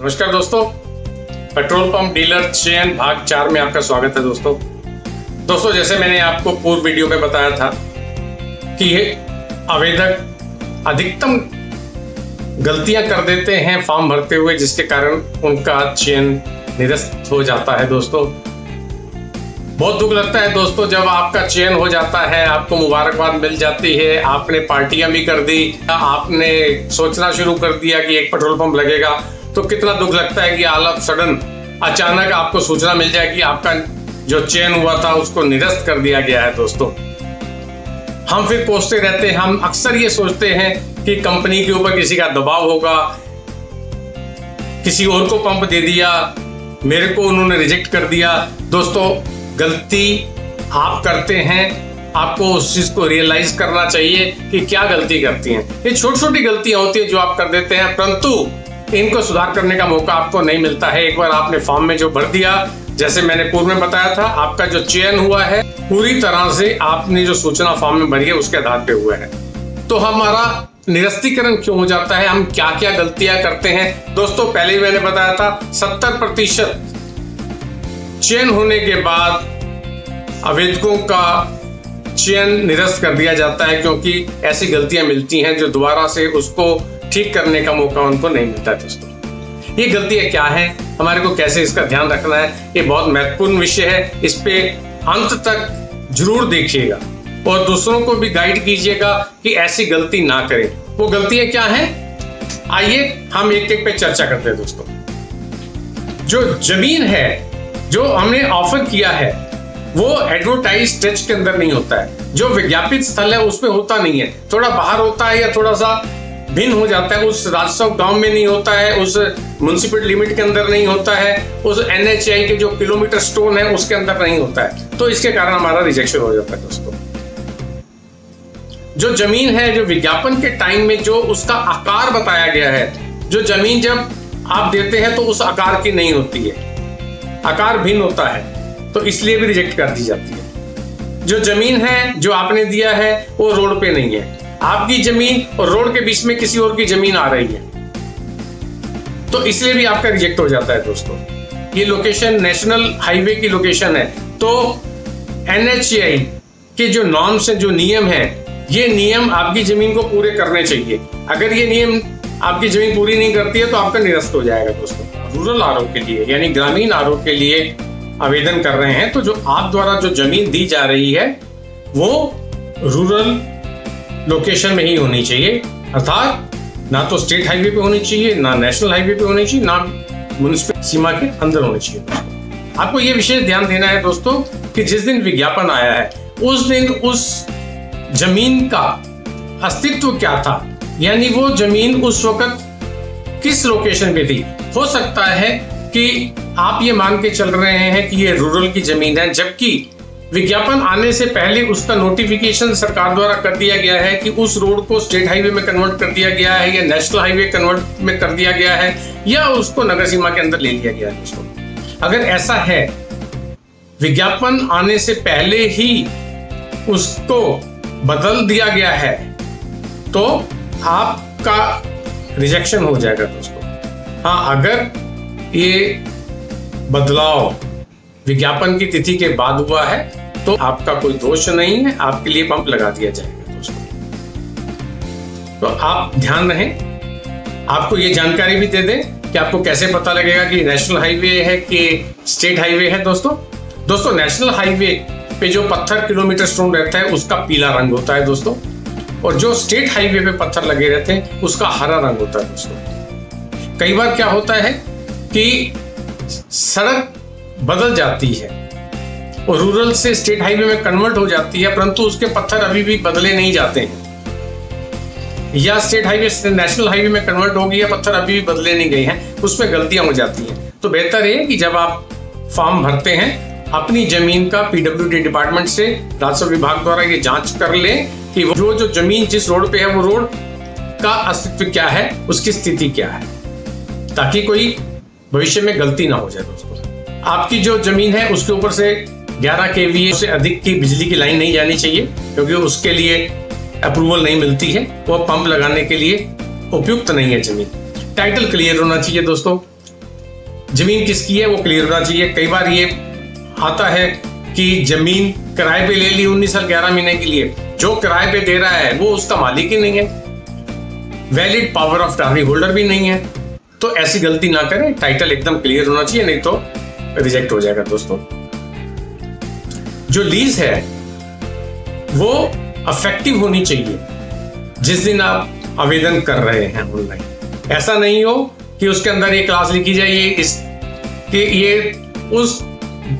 नमस्कार दोस्तों, petrol pump dealer चयन भाग 4 में आपका स्वागत है दोस्तों। जैसे मैंने आपको पूर्व वीडियो में बताया था कि ये आवेदक अधिकतम गलतियां कर देते हैं फॉर्म भरते हुए, जिसके कारण उनका चयन निरस्त हो जाता है। दोस्तों बहुत दुख लगता है दोस्तों जब आपका चयन हो जाता है, आपको मुबारकबाद मिल जाती है, आपने पार्टियां भी कर दी, आपने सोचना शुरू कर दिया कि एक पेट्रोल पंप लगेगा, तो कितना दुख लगता है कि ऑल ऑफ सडन अचानक आपको सूचना मिल जाए कि आपका जो चयन हुआ था उसको निरस्त कर दिया गया है। दोस्तों हम फिर कोसते रहते हैं, हम अक्सर ये सोचते हैं कि कंपनी के ऊपर किसी का दबाव होगा, किसी और को पंप दे दिया, मेरे को उन्होंने रिजेक्ट कर दिया। दोस्तों गलती आप करते हैं, आपको उस चीज को रियलाइज करना चाहिए कि क्या गलती करती हैं। ये छोटी छोटी गलतियां होती है जो आप कर देते हैं, परंतु इनको सुधार करने का मौका आपको नहीं मिलता है। एक बार आपने फॉर्म में जो भर दिया, जैसे मैंने पूर्व में बताया था, आपका जो चयन हुआ है पूरी तरह से आपने जो सूचना फॉर्म में भरी है उसके आधार पे हुआ है, तो हमारा निरस्तीकरण क्यों हो जाता है, हम क्या क्या गलतियां करते हैं। दोस्तों पहले ही मैंने बताया था 70% चयन होने के बाद आवेदकों का चयन निरस्त कर दिया जाता है, क्योंकि ऐसी गलतियां मिलती हैं जो दोबारा से उसको ठीक करने का मौका उनको नहीं मिलता। दोस्तों ये गलतियां क्या है, हमारे को कैसे इसका ध्यान रखना है, ये बहुत महत्वपूर्ण विषय है। इस पे अंत तक जरूर देखिएगा और दूसरों को भी गाइड कीजिएगा कि ऐसी गलती ना करें। वो गलतियां क्या हैं, आइए हम एक एक पे चर्चा करते हैं। दोस्तों जो जमीन है, जो हमने ऑफर किया है, वो एडवर्टाइज स्ट्रेच के अंदर नहीं होता है। जो विज्ञापित स्थल है उसमें होता नहीं है, थोड़ा बाहर होता है या थोड़ा सा भिन्न हो जाता है, उस राजस्व गांव में नहीं होता है, उस म्युनिसिपल लिमिट के अंदर नहीं होता है, उस NHAI के जो किलोमीटर स्टोन है उसके अंदर नहीं होता है, तो इसके कारण हमारा रिजेक्शन हो जाता है। दोस्तों जो जमीन है, जो विज्ञापन के टाइम में जो उसका आकार बताया गया है, जो जमीन जब आप देते हैं तो उस आकार की नहीं होती है, आकार भिन्न होता है, तो इसलिए भी रिजेक्ट कर दी जाती है। जो जमीन है जो आपने दिया है वो रोड पे नहीं है, आपकी जमीन और रोड के बीच में किसी और की जमीन आ रही है, तो इसलिए भी आपका रिजेक्ट हो जाता है। दोस्तों ये लोकेशन नेशनल हाईवे की लोकेशन है, तो NHAI के जो नॉर्म्स है, जो नियम है, ये नियम आपकी जमीन को पूरे करने चाहिए। अगर ये नियम आपकी जमीन पूरी नहीं करती है तो आपका निरस्त हो जाएगा। दोस्तों रूरल आरोप के लिए यानी ग्रामीण आरोप के लिए आवेदन कर रहे हैं, तो जो आप द्वारा जो जमीन दी जा रही है वो रूरल लोकेशन में ही होनी चाहिए, अर्थात ना तो स्टेट हाईवे पे होनी चाहिए, ना नेशनल हाईवे पे होनी चाहिए, ना म्युनिसिपल सीमा के अंदर होनी चाहिए। आपको ये विशेष ध्यान देना है दोस्तों कि जिस दिन विज्ञापन आया है उस दिन उस जमीन का अस्तित्व क्या था, यानी वो जमीन उस वक्त किस लोकेशन पे थी। हो सकता है कि आप ये मान के चल रहे हैं कि ये रूरल की जमीन है, जबकि विज्ञापन आने से पहले उसका नोटिफिकेशन सरकार द्वारा कर दिया गया है कि उस रोड को स्टेट हाईवे में कन्वर्ट कर दिया गया है, या नेशनल हाईवे कन्वर्ट में कर दिया गया है, या उसको नगर सीमा के अंदर ले लिया गया है। दोस्तों अगर ऐसा है, विज्ञापन आने से पहले ही उसको बदल दिया गया है, तो आपका रिजेक्शन हो जाएगा। दोस्तों हाँ, अगर ये बदलाव विज्ञापन की तिथि के बाद हुआ है तो आपका कोई दोष नहीं है, आपके लिए पंप लगा दिया जाएगा। दोस्तों तो आप ध्यान रहें, आपको ये जानकारी भी दे दें कि आपको कैसे पता लगेगा कि नेशनल हाईवे है कि स्टेट हाईवे है। दोस्तों नेशनल हाईवे पे जो पत्थर किलोमीटर स्टोन रहता है उसका पीला रंग होता है दोस्तों, और जो स्टेट हाईवे पे पत्थर लगे रहते हैं उसका हरा रंग होता है। दोस्तों कई बार क्या होता है कि सड़क बदल जाती है और रूरल से स्टेट हाईवे में कन्वर्ट हो जाती है, परंतु उसके पत्थर अभी भी बदले नहीं जाते हैं, या स्टेट हाईवे से नेशनल हाईवे में कन्वर्ट हो गई है, पत्थर अभी भी बदले नहीं गए हैं, उसमें गलतियां हो जाती हैं। तो बेहतर है कि जब आप फॉर्म भरते हैं अपनी जमीन का PWD डिपार्टमेंट से राजस्व विभाग द्वारा ये जांच कर लें कि जो जमीन जिस रोड पे है वो रोड का अस्तित्व क्या है, उसकी स्थिति क्या है, ताकि कोई भविष्य में गलती ना हो जाए। दोस्तों आपकी जो जमीन है उसके ऊपर से 11 kVA से अधिक की बिजली की लाइन नहीं जानी चाहिए, क्योंकि उसके लिए अप्रूवल नहीं मिलती है, वो पंप लगाने के लिए उपयुक्त नहीं है जमीन। टाइटल क्लियर होना चाहिए दोस्तों, जमीन किसकी है वो क्लियर होना चाहिए। कई बार ये आता है कि जमीन किराए पे ले ली 19 साल 11 महीने के लिए, जो किराए पे दे रहा है वो उसका मालिक ही नहीं है, वैलिड पावर ऑफ टर्नी होल्डर भी नहीं है। तो ऐसी गलती ना करें, टाइटल एकदम क्लियर होना चाहिए, नहीं तो रिजेक्ट हो जाएगा दोस्तों। जो लीज है वो अफेक्टिव होनी चाहिए जिस दिन आप आवेदन कर रहे हैं ऑनलाइन। ऐसा नहीं हो कि उसके अंदर ये क्लास लिखी जाए ये उस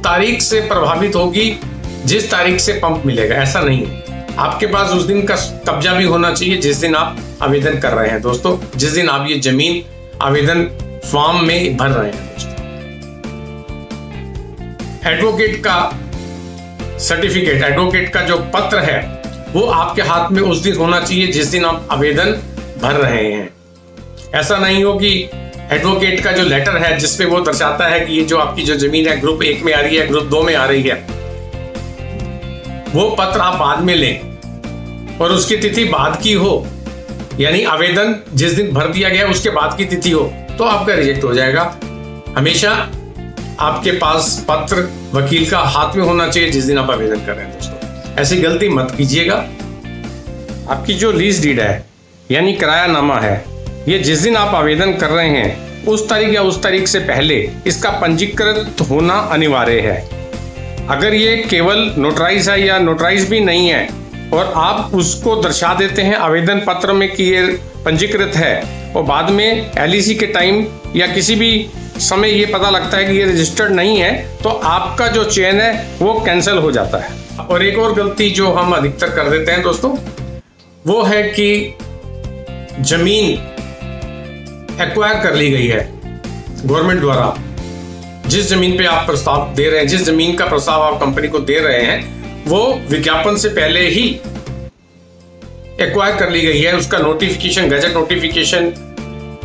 तारीख से प्रभावित होगी जिस तारीख से पंप मिलेगा, ऐसा नहीं है। आपके पास उस दिन का कब्जा भी होना चाहिए जिस दिन आप आवेदन कर रहे हैं दोस्तों, जिस दिन आप ये जमीन आवेदन फॉर्म में भर रहे हैं दोस्तों। एडवोकेट का सर्टिफिकेट, एडवोकेट का जो पत्र है वो आपके हाथ में उस दिन होना चाहिए जिस दिन आप आवेदन भर रहे हैं। ऐसा नहीं हो कि एडवोकेट का जो लेटर है जिसपे वो दर्शाता है कि ये जो आपकी जो जमीन है ग्रुप 1 में आ रही है, ग्रुप 2 में आ रही है, वो पत्र आप बाद में लें और उसकी तिथि बाद की हो, यानी आवेदन जिस दिन भर दिया गया उसके बाद की तिथि हो, तो आपका रिजेक्ट हो जाएगा। हमेशा आपके पास पत्र वकील का हाथ में होना चाहिए जिस दिन आप आवेदन कर रहे हैं दोस्तों। ऐसी गलती मत कीजिएगा। आपकी जो लीज डीड है यानी किरायानामा है, ये जिस दिन आप आवेदन कर रहे हैं उस तारीख या उस तारीख से पहले इसका पंजीकृत होना अनिवार्य है। अगर ये केवल नोटराइज है या नोटराइज भी नहीं है और आप उसको दर्शा देते हैं आवेदन पत्र में कि ये पंजीकृत है और बाद में एलईसी के टाइम या किसी भी समय ये पता लगता है कि ये रजिस्टर्ड नहीं है, तो आपका जो चयन है वो कैंसिल हो जाता है। और एक और गलती जो हम अधिकतर कर देते हैं दोस्तों वो है कि जमीन एक्वायर कर ली गई है गवर्नमेंट द्वारा, जिस जमीन पे आप प्रस्ताव दे रहे हैं, जिस जमीन का प्रस्ताव आप कंपनी को दे रहे हैं, वो विज्ञापन से पहले ही एक्वायर कर ली गई है। उसका नोटिफिकेशन, गजट नोटिफिकेशन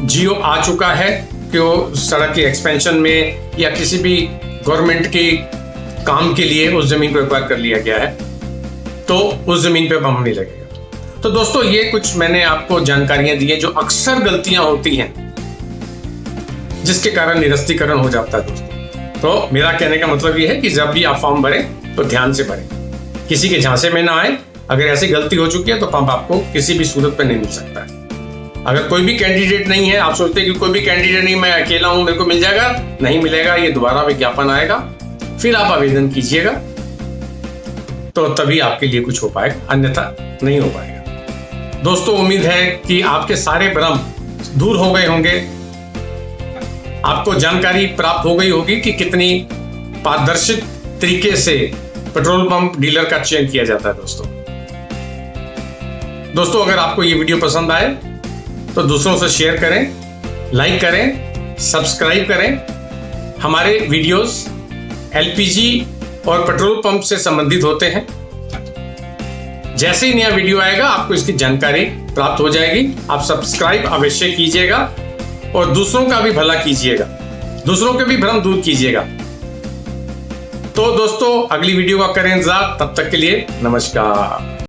जियो आ चुका है कि वो सड़क की एक्सपेंशन में या किसी भी गवर्नमेंट के काम के लिए उस जमीन को एक्वायर कर लिया गया है, तो उस जमीन पे पंप नहीं लगेगा। तो दोस्तों ये कुछ मैंने आपको जानकारियां दी है जो अक्सर गलतियां होती हैं जिसके कारण निरस्तीकरण हो जाता है दोस्तों। तो मेरा कहने का मतलब ये है कि जब भी आप फॉर्म भरें तो ध्यान से भरें, किसी के झांसे में ना आए। अगर ऐसी गलती हो चुकी है तो पंप आपको किसी भी सूरत पर नहीं मिल सकता है। अगर कोई भी कैंडिडेट नहीं है, आप सोचते हैं कि कोई भी कैंडिडेट नहीं, मैं अकेला हूं, मेरे को मिल जाएगा, नहीं मिलेगा। ये दोबारा विज्ञापन आएगा, फिर आप आवेदन कीजिएगा, तो तभी आपके लिए कुछ हो पाएगा, अन्यथा नहीं हो पाएगा। दोस्तों उम्मीद है कि आपके सारे भ्रम दूर हो गए होंगे, आपको जानकारी प्राप्त हो गई होगी कि कितनी पारदर्शी तरीके से पेट्रोल पंप डीलर का चयन किया जाता है दोस्तों अगर आपको ये वीडियो पसंद आए तो दूसरों से शेयर करें, लाइक करें, सब्सक्राइब करें। हमारे वीडियोस एलपीजी और पेट्रोल पंप से संबंधित होते हैं। जैसे ही नया वीडियो आएगा आपको इसकी जानकारी प्राप्त हो जाएगी। आप सब्सक्राइब अवश्य कीजिएगा और दूसरों का भी भला कीजिएगा, दूसरों के भी भ्रम दूर कीजिएगा। तो दोस्तों अगली वीडियो का करें इंतजार, तब तक के लिए नमस्कार।